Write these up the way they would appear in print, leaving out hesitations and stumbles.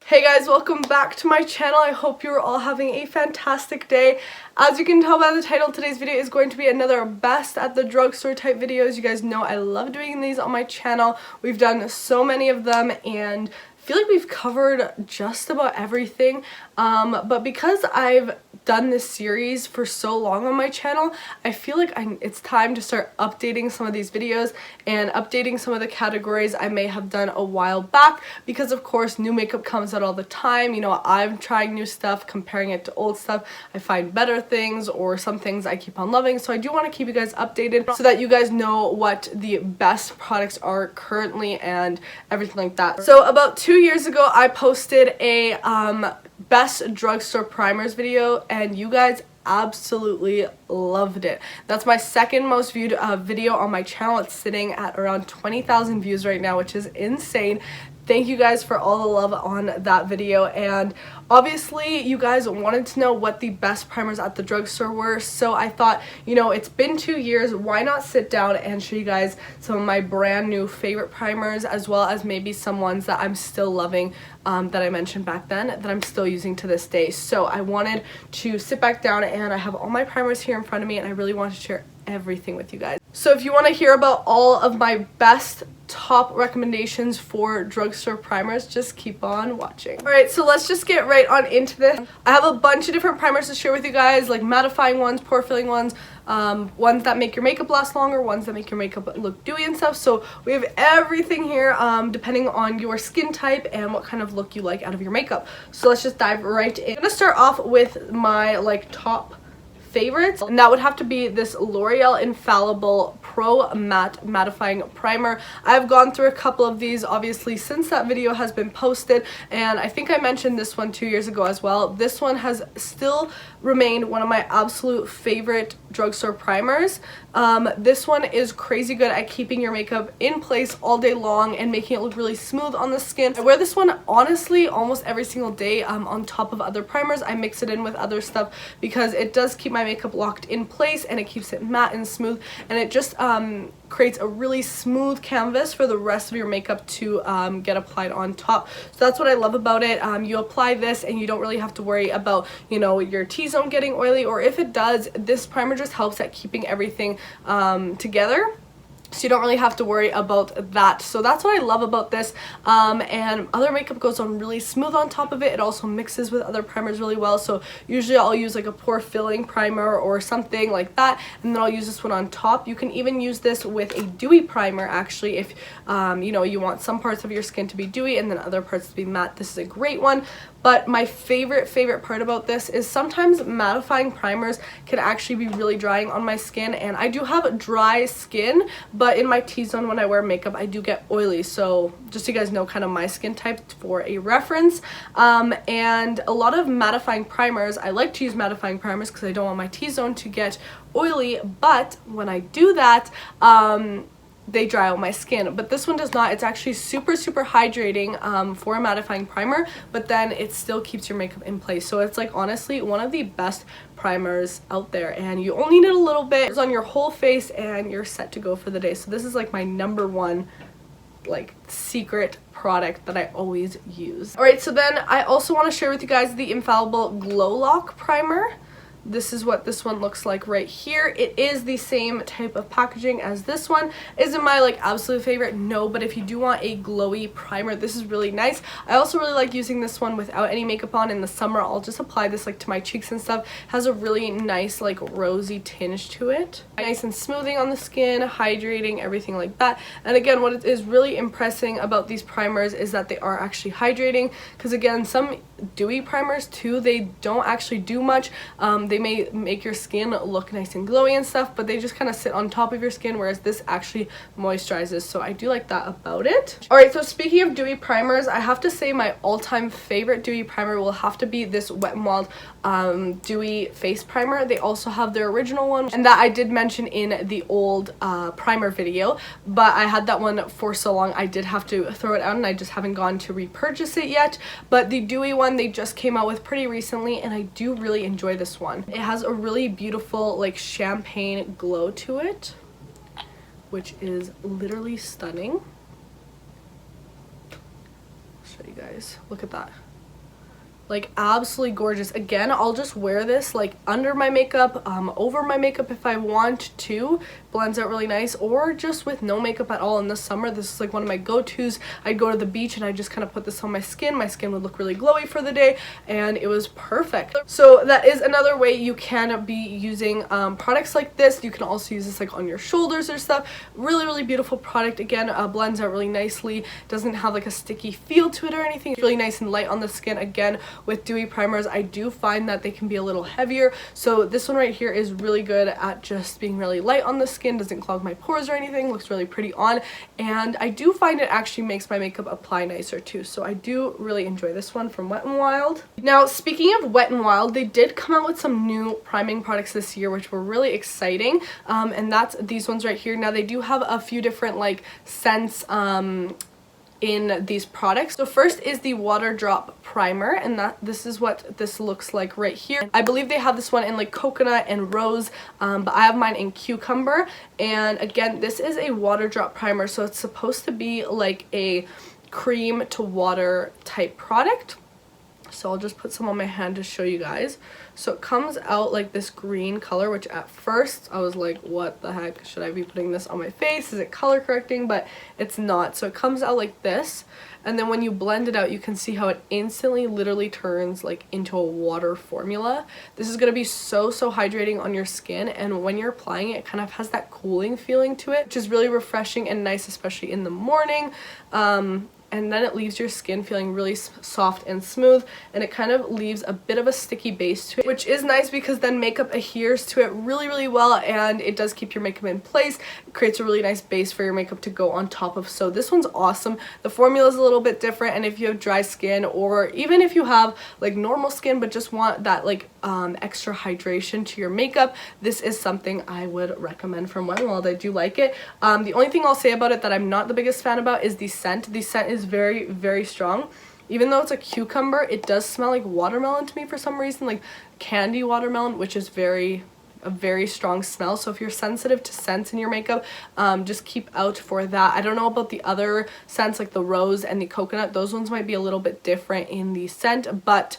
Hey guys, welcome back to my channel. I hope you're all having a fantastic day. As you can tell by the title, today's video is going to be another best at the drugstore type videos. You guys know I love doing these on my channel. We've done so many of them and I feel like we've covered just about everything. But because I've done this series for so long on my channel, I feel like it's time to start updating some of these videos and updating some of the categories I may have done a while back, because of course new makeup comes out all the time. You know, I'm trying new stuff, comparing it to old stuff. I find better things or some things I keep on loving, so I do want to keep you guys updated so that you guys know what the best products are currently and everything like that. So about 2 years ago I posted a best drugstore primers video and you guys absolutely loved it. That's my second most viewed video on my channel. It's sitting at around 20,000 views right now, which is insane. Thank you guys for all the love on that video, and obviously you guys wanted to know what the best primers at the drugstore were, so I thought, you know, it's been 2 years, why not sit down and show you guys some of my brand new favorite primers, as well as maybe some ones that I'm still loving that I mentioned back then that I'm still using to this day. So I wanted to sit back down and I have all my primers here in front of me and I really want to share everything with you guys. So if you want to hear about all of my best top recommendations for drugstore primers, just keep on watching. Alright, so let's just get right on into this. I have a bunch of different primers to share with you guys, like mattifying ones, pore filling ones, ones that make your makeup last longer, ones that make your makeup look dewy and stuff. So we have everything here depending on your skin type and what kind of look you like out of your makeup. So let's just dive right in. I'm gonna start off with my top favorites, and that would have to be this Loreal Infallible Pro Matte Mattifying Primer. I've gone through a couple of these obviously since that video has been posted, and I think I mentioned this one 2 years ago as well. This one has still remained one of my absolute favorite drugstore primers. This one is crazy good at keeping your makeup in place all day long and making it look really smooth on the skin. I wear this one honestly almost every single day on top of other primers. I mix it in with other stuff because it does keep my makeup locked in place and it keeps it matte and smooth, and it just creates a really smooth canvas for the rest of your makeup to get applied on top. So that's what I love about it. You apply this and you don't really have to worry about, you know, your T-zone getting oily, or if it does, this primer just helps at keeping everything together. So you don't really have to worry about that. So that's what I love about this. And other makeup goes on really smooth on top of it. It also mixes with other primers really well. So usually I'll use like a pore filling primer or something like that, and then I'll use this one on top. You can even use this with a dewy primer actually if you know, you want some parts of your skin to be dewy and then other parts to be matte. This is a great one. But my favorite part about this is sometimes mattifying primers can actually be really drying on my skin, and I do have dry skin, but in my T-zone when I wear makeup I do get oily. So just so you guys know kind of my skin type for a reference. And a lot of mattifying primers, I like to use mattifying primers because I don't want my T-zone to get oily, but when I do that, they dry out my skin. But this one does not. It's actually super hydrating for a mattifying primer, but then it still keeps your makeup in place. So it's like honestly one of the best primers out there, and you only need a little bit. It's on your whole face and you're set to go for the day. So this is like my #1 like secret product that I always use. Alright, so then I also want to share with you guys the Infallible Glow Lock Primer. This is what this one looks like right here. It is the same type of packaging as this one. Isn't my like absolute favorite? No, but if you do want a glowy primer, this is really nice. I also really like using this one without any makeup on. In the summer I'll just apply this like to my cheeks and stuff. It has a really nice like rosy tinge to it. Nice and smoothing on the skin, hydrating, everything like that. And again, what is really impressing about these primers is that they are actually hydrating, because again, some dewy primers too, they don't actually do much. They may make your skin look nice and glowy and stuff, but they just kind of sit on top of your skin, whereas this actually moisturizes. So I do like that about it. Alright, so speaking of dewy primers, I have to say my all-time favorite dewy primer will have to be this Wet n Wild dewy face primer. They also have their original one, and that I did mention in the old primer video, but I had that one for so long I did have to throw it out, and I just haven't gone to repurchase it yet. But the dewy one they just came out with pretty recently, and I do really enjoy this one. It has a really beautiful like champagne glow to it, which is literally stunning. I'll show you guys. Look at that. Like absolutely gorgeous. Again, I'll just wear this like under my makeup, over my makeup if I want to. Blends out really nice, or just with no makeup at all in the summer. This is like one of my go-tos. I'd go to the beach and I just kind of put this on my skin. My skin would look really glowy for the day, and it was perfect. So that is another way you can be using products like this. You can also use this like on your shoulders or stuff. Really, really beautiful product. Again, blends out really nicely. Doesn't have like a sticky feel to it or anything. It's really nice and light on the skin. Again, with dewy primers, I do find that they can be a little heavier. So this one right here is really good at just being really light on the skin, doesn't clog my pores or anything, looks really pretty on, and I do find it actually makes my makeup apply nicer too. So I do really enjoy this one from Wet n Wild. Now, speaking of Wet n Wild, they did come out with some new priming products this year, which were really exciting, and that's these ones right here. Now, they do have a few different like scents in these products. So first is the water drop primer, and this is what this looks like right here. I believe they have this one in like coconut and rose, but I have mine in cucumber. And again, this is a water drop primer, so it's supposed to be like a cream to water type product. So I'll just put some on my hand to show you guys. So it comes out like this green color, which at first I was like, what the heck, should I be putting this on my face? Is it color correcting? But it's not. So it comes out like this, and then when you blend it out, you can see how it instantly literally turns like into a water formula. This is going to be so hydrating on your skin, and when you're applying it, it kind of has that cooling feeling to it, which is really refreshing and nice, especially in the morning. And then it leaves your skin feeling really soft and smooth, and it kind of leaves a bit of a sticky base to it, which is nice because then makeup adheres to it really well, and it does keep your makeup in place. It creates a really nice base for your makeup to go on top of. So this one's awesome. The formula is a little bit different, and if you have dry skin, or even if you have like normal skin but just want that like extra hydration to your makeup, this is something I would recommend from Wet n Wild. I do like it. The only thing I'll say about it that I'm not the biggest fan about is the scent. The scent is very strong. Even though it's a cucumber, it does smell like watermelon to me for some reason, like candy watermelon, which is a very strong smell. So if you're sensitive to scents in your makeup, just keep out for that. I don't know about the other scents like the rose and the coconut. Those ones might be a little bit different in the scent, but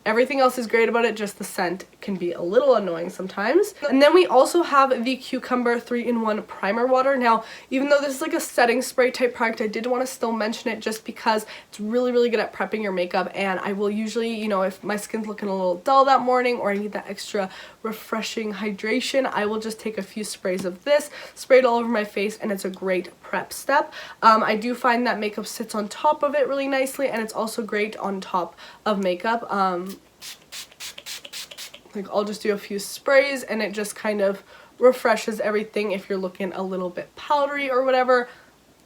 everything else is great about it, just the scent can be a little annoying sometimes. And then we also have the Cucumber 3-in-1 Primer Water. Now, even though this is like a setting spray type product, I did want to still mention it just because it's really good at prepping your makeup, and I will usually, you know, if my skin's looking a little dull that morning or I need that extra refreshing hydration, I will just take a few sprays of this, spray it all over my face, and it's a great prep step. I do find that makeup sits on top of it really nicely, and it's also great on top of makeup. Like I'll just do a few sprays and it just kind of refreshes everything. If you're looking a little bit powdery or whatever,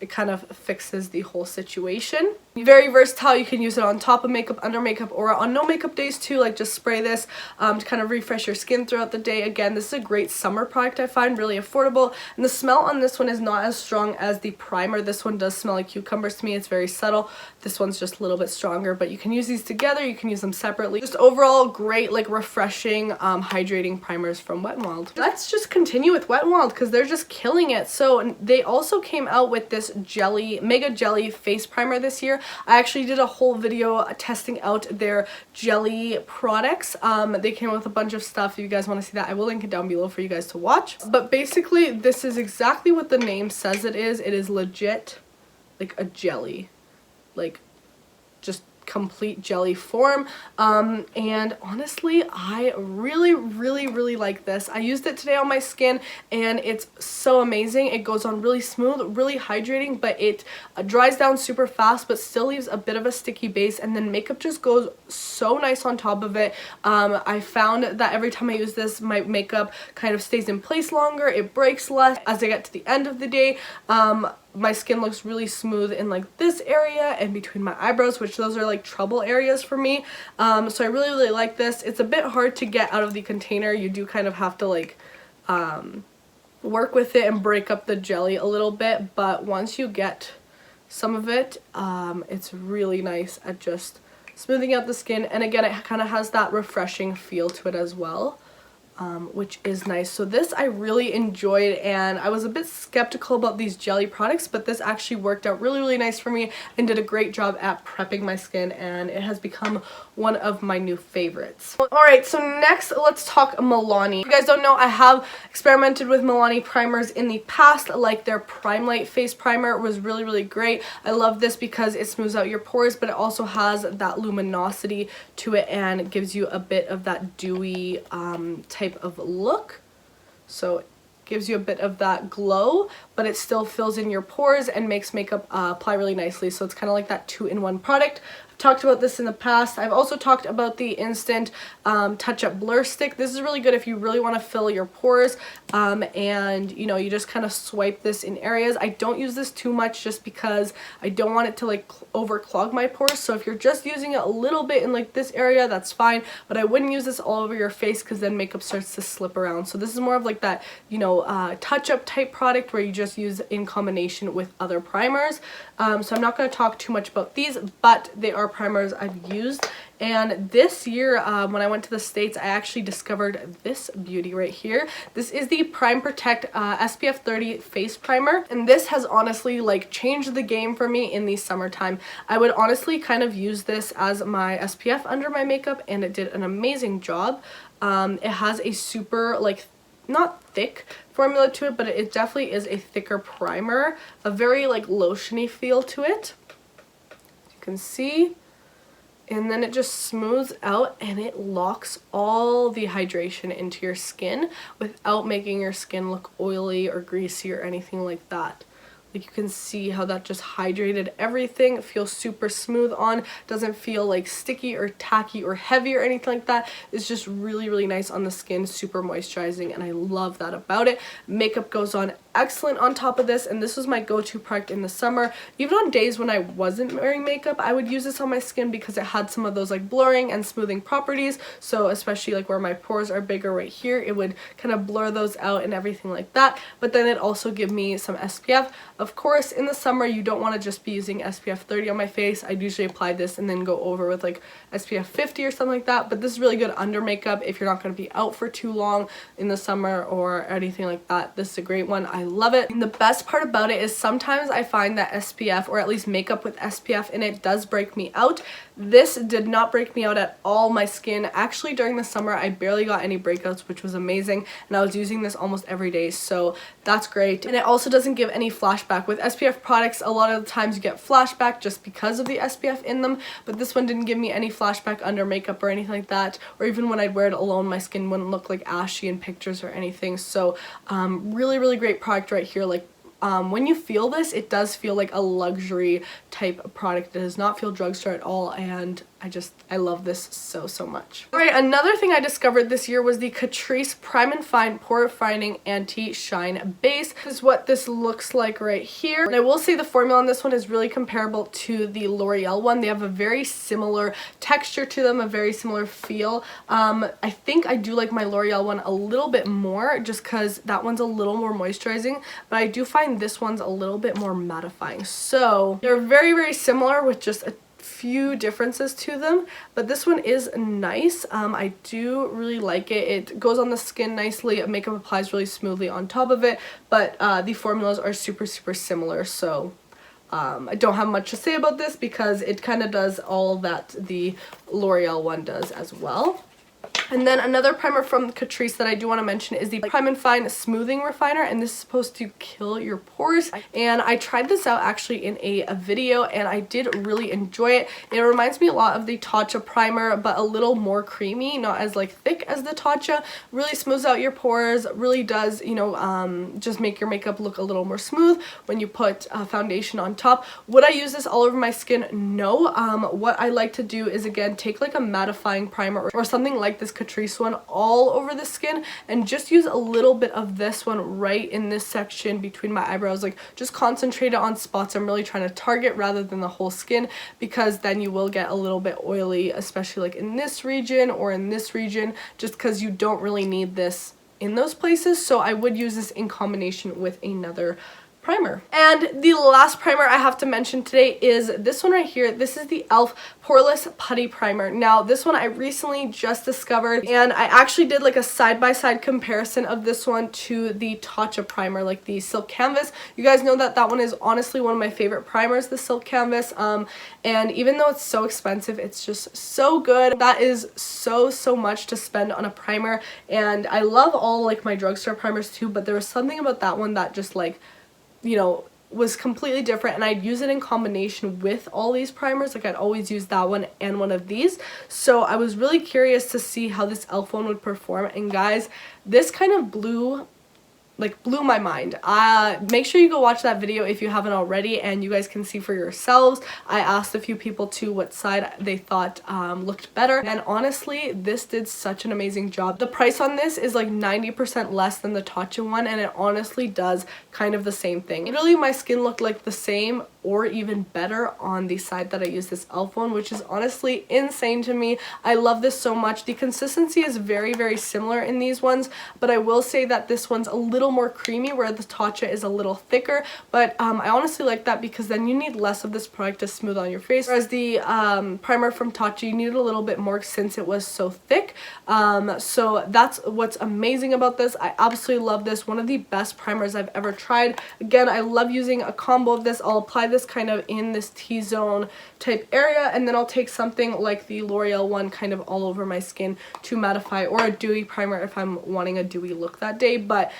it kind of fixes the whole situation. Very versatile. You can use it on top of makeup, under makeup, or on no makeup days too. Like just spray this to kind of refresh your skin throughout the day. Again, this is a great summer product, I find, really affordable. And the smell on this one is not as strong as the primer. This one does smell like cucumbers to me. It's very subtle. This one's just a little bit stronger, but you can use these together. You can use them separately. Just overall great, like refreshing, hydrating primers from Wet n Wild. Let's just continue with Wet n Wild because they're just killing it. So they also came out with this Mega Jelly face primer this year. I actually did a whole video testing out their jelly products. They came with a bunch of stuff. If you guys want to see that, I will link it down below for you guys to watch. But basically, this is exactly what the name says it is. It is legit like a jelly, like just complete jelly form, and honestly I really like this. I used it today on my skin and it's so amazing. It goes on really smooth, really hydrating, but it dries down super fast but still leaves a bit of a sticky base, and then makeup just goes so nice on top of it. I found that every time I use this, my makeup kind of stays in place longer, it breaks less as I get to the end of the day. My skin looks really smooth in like this area and between my eyebrows, which those are like trouble areas for me. So I really like this. It's a bit hard to get out of the container. You do kind of have to like work with it and break up the jelly a little bit, but once you get some of it, it's really nice at just smoothing out the skin. And again, it kind of has that refreshing feel to it as well. which is nice. So this I really enjoyed, and I was a bit skeptical about these jelly products, but this actually worked out really nice for me and did a great job at prepping my skin, and it has become one of my new favorites. Alright, so next let's talk Milani. If you guys don't know, I have experimented with Milani primers in the past, like their Prime Light face primer was really great. I love this because it smooths out your pores, but it also has that luminosity to it and gives you a bit of that dewy type of look. So it gives you a bit of that glow, but it still fills in your pores and makes makeup apply really nicely. So it's kind of like that 2-in-1 product. I've talked about this in the past. I've also talked about the instant touch-up blur stick. This is really good if you really want to fill your pores, and you know, you just kind of swipe this in areas. I don't use this too much just because I don't want it to like overclog my pores. So if you're just using it a little bit in like this area, that's fine, but I wouldn't use this all over your face because then makeup starts to slip around. So this is more of like that, you know, touch-up type product where you just use in combination with other primers. So I'm not going to talk too much about these, but they are primers I've used. And this year when I went to the States, I actually discovered this beauty right here. This is the Prime Protect SPF 30 face primer, and this has honestly like changed the game for me in the summertime. I would honestly kind of use this as my SPF under my makeup, and it did an amazing job. It has a super like not thick formula to it, but it definitely is a thicker primer, a very like lotiony feel to it, you can see, and then it just smooths out and it locks all the hydration into your skin without making your skin look oily or greasy or anything like that. Like you can see how that just hydrated everything. It feels super smooth on, doesn't feel like sticky or tacky or heavy or anything like that. It's just really nice on the skin, super moisturizing, and I love that about it. Makeup goes on excellent on top of this, and this was my go-to product in the summer. Even on days when I wasn't wearing makeup, I would use this on my skin because it had some of those like blurring and smoothing properties. So especially like where my pores are bigger right here, it would kind of blur those out and everything like that. But then it also give me some SPF. Of course, in the summer, you don't want to just be using SPF 30 on my face. I'd usually apply this and then go over with like SPF 50 or something like that. But this is really good under makeup if you're not going to be out for too long in the summer or anything like that. This is a great one. I love it. And the best part about it is sometimes I find that SPF, or at least makeup with SPF in it, does break me out. This did not break me out at all. My skin, actually during the summer, I barely got any breakouts, which was amazing. And I was using this almost every day, so that's great. And it also doesn't give any flashback. With SPF products, a lot of the times you get flashback just because of the SPF in them, but this one didn't give me any flashback under makeup or anything like that, or even when I'd wear it alone, my skin wouldn't look like ashy in pictures or anything. So really great product right here. Like when you feel this, it does feel like a luxury type of product. It does not feel drugstore at all, and I love this so much. Alright, another thing I discovered this year was the Catrice Prime and Fine Pore Refining Anti-Shine Base. This is what this looks like right here. And I will say the formula on this one is really comparable to the L'Oreal one. They have a very similar texture to them, a very similar feel. I think I do like my L'Oreal one a little bit more just because that one's a little more moisturizing, but I do find this one's a little bit more mattifying. So they're very similar with just a few differences to them, but this one is nice. I do really like it. It goes on the skin nicely. Makeup applies really smoothly on top of it, but the formulas are super similar, so I don't have much to say about this because it kind of does all that the L'Oreal one does as well. And then another primer from Catrice that I do want to mention is the Prime and Fine Smoothing Refiner, and this is supposed to kill your pores. And I tried this out actually in a video, and I did really enjoy it. It reminds me a lot of the Tatcha primer, but a little more creamy, not as like thick as the Tatcha. Really smooths out your pores, really does, you know, just make your makeup look a little more smooth when you put foundation on top. Would I use this all over my skin? No. What I like to do is, again, take like a mattifying primer or something like this Catrice one all over the skin, and just use a little bit of this one right in this section between my eyebrows. Like, just concentrate it on spots I'm really trying to target rather than the whole skin, because then you will get a little bit oily, especially like in this region or in this region, just because you don't really need this in those places. So I would use this in combination with another primer. And the last primer I have to mention today is this one right here. This is the e.l.f. Poreless Putty Primer. Now this one I recently just discovered, and I actually did like a side-by-side comparison of this one to the Tatcha primer, like the Silk Canvas. You guys know that that one is honestly one of my favorite primers, the Silk Canvas, and even though it's so expensive, it's just so good. That is so much to spend on a primer, and I love all like my drugstore primers too, but there was something about that one that just like, you know, was completely different, and I'd use it in combination with all these primers. Like I'd always use that one and one of these, so I was really curious to see how this e.l.f. one would perform. And guys, this kind of blew my mind. Make sure you go watch that video if you haven't already, and you guys can see for yourselves. I asked a few people too what side they thought looked better, and honestly this did such an amazing job. The price on this is like 90% less than the Tatcha one, and it honestly does kind of the same thing. Literally my skin looked like the same or even better on the side that I use this e.l.f. one, which is honestly insane to me. I love this so much. The consistency is very similar in these ones, but I will say that this one's a little more creamy where the Tatcha is a little thicker, but I honestly like that because then you need less of this product to smooth on your face, whereas the primer from Tatcha, you needed a little bit more since it was so thick. So that's what's amazing about this. I absolutely love this. One of the best primers I've ever tried. Again, I love using a combo of this. I'll apply this kind of in this T-zone type area, and then I'll take something like the L'Oreal one kind of all over my skin to mattify, or a dewy primer if I'm wanting a dewy look that day. But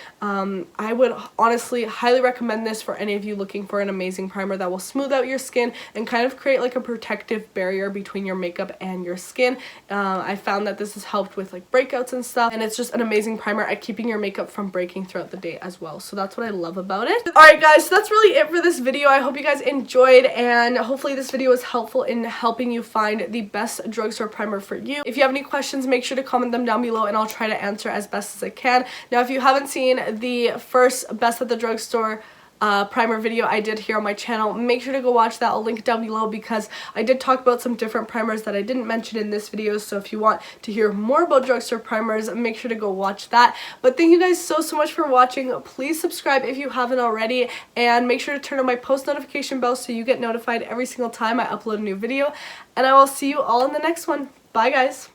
I would honestly highly recommend this for any of you looking for an amazing primer that will smooth out your skin and kind of create like a protective barrier between your makeup and your skin. I found that this has helped with like breakouts and stuff, and it's just an amazing primer at keeping your makeup from breaking throughout the day as well. So that's what I love about it. Alright guys, so that's really it for this video. I hope you guys enjoyed, and hopefully this video was helpful in helping you find the best drugstore primer for you. If you have any questions, make sure to comment them down below and I'll try to answer as best as I can. Now if you haven't seen the first best at the drugstore primer video I did here on my channel, make sure to go watch that. I'll link it down below because I did talk about some different primers that I didn't mention in this video, so if you want to hear more about drugstore primers, make sure to go watch that. But thank you guys so much for watching. Please subscribe if you haven't already, and make sure to turn on my post notification bell so you get notified every single time I upload a new video, and I will see you all in the next one. Bye guys!